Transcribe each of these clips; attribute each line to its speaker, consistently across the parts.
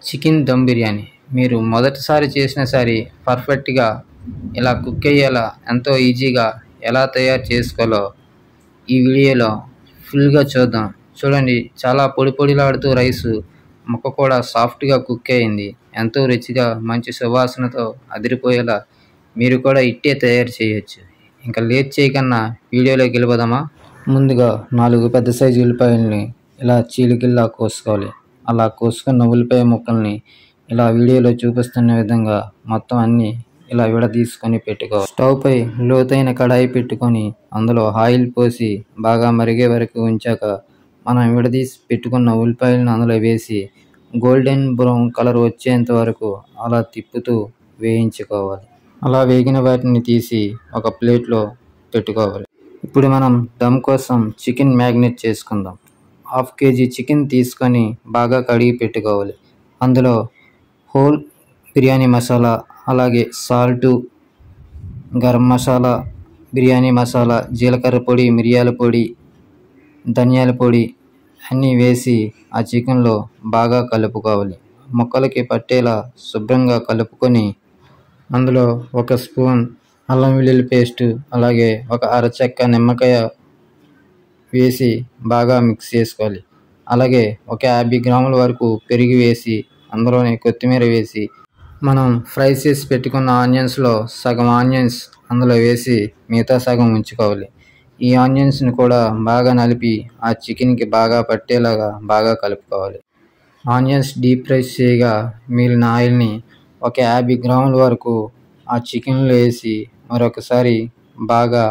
Speaker 1: Chicken dum biryani మీరు మొదటిసారి చేసిన సరే పర్ఫెక్ట్గా ఇలా కుక్ అయ్యేలా ఎంతో ఈజీగా ఎలా తయారు చేసుకోవాలో ఈ వీడియోలో ఫుల్గా చూద్దాం. చూడండి, చాలా పొడి పొడిలాడుతూ రైసు ముక్క కూడా సాఫ్ట్గా కుక్ అయింది. ఎంతో రుచిగా మంచి సువాసనతో అదిరిపోయేలా మీరు కూడా ఇట్టే తయారు చేయొచ్చు. ఇంకా లేట్ చేయకన్నా వీడియోలోకి వెళ్ళిపోదామా. ముందుగా 4 పెద్ద సైజు ఉల్లిపాయలని ఇలా చీలికల్లా కోసుకోవాలి. అలా కోసుకున్న ఉల్లిపాయ ముక్కల్ని ఇలా వీడియోలో చూపిస్తున్న విధంగా మొత్తం అన్నీ ఇలా విడదీసుకొని పెట్టుకోవాలి. స్టవ్ పై లోతైన కడాయి పెట్టుకొని అందులో ఆయిల్ పోసి బాగా మరిగే వరకు ఉంచాక మనం విడదీసి పెట్టుకున్న ఉల్లిపాయలను అందులో వేసి గోల్డెన్ బ్రౌన్ కలర్ వచ్చేంత వరకు అలా తిప్పుతూ వేయించుకోవాలి. అలా వేగిన వాటిని తీసి ఒక ప్లేట్లో పెట్టుకోవాలి. ఇప్పుడు మనం దమ్ కోసం చికెన్ మ్యాగ్నేట్ చేసుకుందాం. 1/2 kg చికెన్ తీసుకొని బాగా కడిగి పెట్టుకోవాలి. అందులో హోల్ బిర్యానీ మసాలా, అలాగే సాల్టు, గరం మసాలా, బిర్యానీ మసాలా, జీలకర్ర పొడి, మిరియాల పొడి, ధనియాల పొడి అన్నీ వేసి ఆ చికెన్లో బాగా కలుపుకోవాలి. ముక్కలకి పట్టేలా శుభ్రంగా కలుపుకొని అందులో 1 స్పూన్ అల్లం వెల్లుల్లి పేస్టు, అలాగే ఒక అరచెక్క నిమ్మకాయ వేసి బాగా మిక్స్ చేసుకోవాలి. అలాగే ఒక 50 గ్రాముల వరకు పెరుగు వేసి అందులోనే కొత్తిమీర వేసి మనం ఫ్రై చేసి పెట్టుకున్న ఆనియన్స్లో సగం ఆనియన్స్ అందులో వేసి మిగతా సగం ఉంచుకోవాలి. ఈ ఆనియన్స్ని కూడా బాగా నలిపి ఆ చికెన్కి బాగా పట్టేలాగా బాగా కలుపుకోవాలి. ఆనియన్స్ డీప్ ఫ్రై చేయగా మిగిలిన ఆయిల్ని ఒక 50 గ్రాముల వరకు ఆ చికెన్లో వేసి మరొకసారి బాగా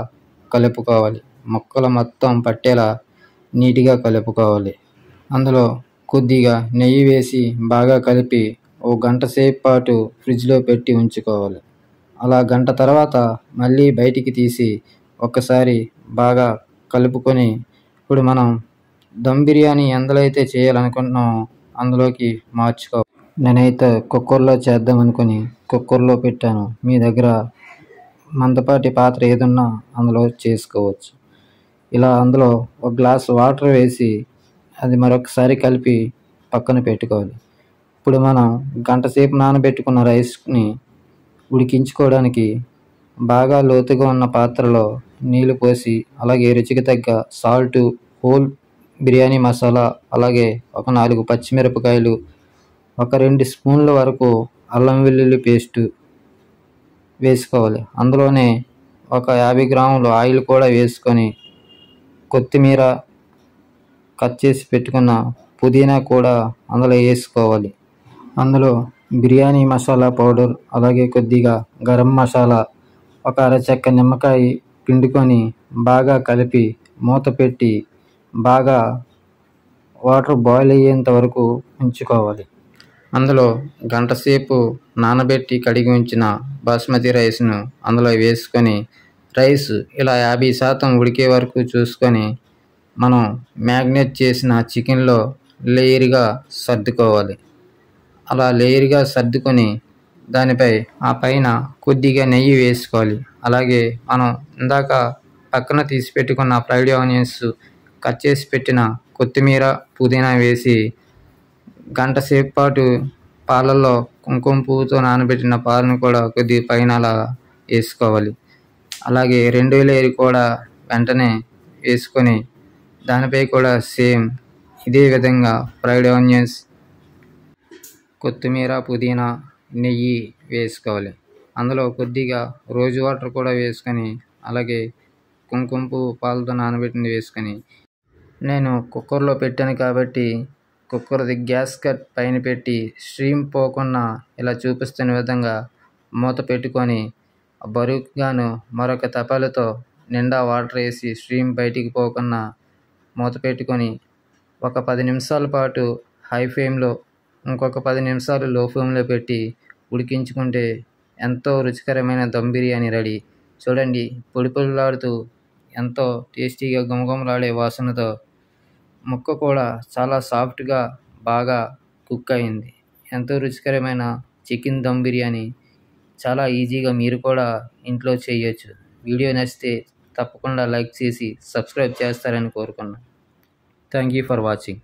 Speaker 1: కలుపుకోవాలి. ముక్కలు మొత్తం పట్టేలా నీట్గా కలుపుకోవాలి. అందులో కొద్దిగా నెయ్యి వేసి బాగా కలిపి 1 గంట సేపు పాటు ఫ్రిడ్జ్లో పెట్టి ఉంచుకోవాలి. అలా గంట తర్వాత మళ్ళీ బయటికి తీసి ఒక్కసారి బాగా కలుపుకొని ఇప్పుడు మనం దమ్ బిర్యానీ ఎందులో అయితే చేయాలనుకుంటున్నామో అందులోకి మార్చుకోవాలి. నేనైతే కుక్కర్లో చేద్దాం అనుకుని కుక్కర్లో పెట్టాను. మీ దగ్గర మందపాటి పాత్ర ఏదున్నా అందులో చేసుకోవచ్చు. ఇలా అందులో 1 గ్లాస్ వాటర్ వేసి అది మరొకసారి కలిపి పక్కన పెట్టుకోవాలి. ఇప్పుడు మనం గంట సేపు నానబెట్టుకున్న రైస్ని ఉడికించుకోవడానికి బాగా లోతుగా ఉన్న పాత్రలో నీళ్లు పోసి అలాగే రుచికి తగ్గ సాల్టు, హోల్ బిర్యానీ మసాలా, అలాగే ఒక 4 పచ్చిమిరపకాయలు, ఒక 2 స్పూన్ల వరకు అల్లం వెల్లుల్లి పేస్టు వేసుకోవాలి. అందులోనే ఒక 50 గ్రాములు ఆయిల్ కూడా వేసుకొని కొత్తిమీర, కట్ చేసి పెట్టుకున్న పుదీనా కూడా అందులో వేసుకోవాలి. అందులో బిర్యానీ మసాలా పౌడర్, అలాగే కొద్దిగా గరం మసాలా, ఒక అరచెక్క నిమ్మకాయ పిండుకొని బాగా కలిపి మూత పెట్టి బాగా వాటర్ బాయిల్ అయ్యేంత వరకు ఉంచుకోవాలి. అందులో గంట సేపు నానబెట్టి కడిగి ఉంచిన బాస్మతి రైస్ను అందులో వేసుకొని రైస్ ఇలా 50% ఉడికే వరకు చూసుకొని మనం మ్యాగ్నేట్ చేసిన చికెన్లో లేయర్గా సర్దుకోవాలి. అలా లేయర్గా సర్దుకొని దానిపై ఆ పైన కొద్దిగా నెయ్యి వేసుకోవాలి. అలాగే మనం ఇందాక పక్కన తీసి పెట్టుకున్న ఫ్రైడ్ ఆనియన్స్, కట్ చేసి పెట్టిన కొత్తిమీర, పుదీనా వేసి గంట సేపు పాటు పాలల్లో కుంకుమ పువ్వుతో నానబెట్టిన పాలను కూడా కొద్దిగా పైన అలా వేసుకోవాలి. అలాగే రెండో లేయర్ కూడా వెంటనే వేసుకొని దానిపై కూడా సేమ్ ఇదే విధంగా ఫ్రైడ్ ఆనియన్స్, కొత్తిమీర, పుదీనా, నెయ్యి వేసుకోవాలి. అందులో కొద్దిగా రోజ్ వాటర్ కూడా వేసుకొని అలాగే కుంకుమ పువ్వు పాలతో నానబెట్టింది వేసుకొని నేను కుక్కర్లో పెట్టాను కాబట్టి కుక్కర్ది గ్యాస్ కట్ పైన పెట్టి స్ట్రీమ్ పోకుండా ఇలా చూపిస్తున్న విధంగా మూత పెట్టుకొని బరువుగాను మరొక తపాలతో నిండా వాటర్ వేసి స్ట్రీమ్ బయటికి పోకుండా మూత పెట్టుకొని ఒక 10 నిమిషాల పాటు హై ఫ్లేమ్లో, ఇంకొక 10 నిమిషాలు లో ఫ్లేమ్లో పెట్టి ఉడికించుకుంటే ఎంతో రుచికరమైన దమ్ బిర్యానీ రెడీ. చూడండి, పొడి పొడిలాడుతూ ఎంతో టేస్టీగా గుమగుమలాడే వాసనతో ముక్క కూడా చాలా సాఫ్ట్గా బాగా కుక్ అయింది. ఎంతో రుచికరమైన చికెన్ దమ్ బిర్యానీ చాలా ఈజీగా మీరు కూడా ఇంట్లో చేయొచ్చు. వీడియో నచ్చితే తప్పకుండా లైక్ చేసి సబ్స్క్రైబ్ చేస్తారని కోరుకున్నాను. Thank you for watching.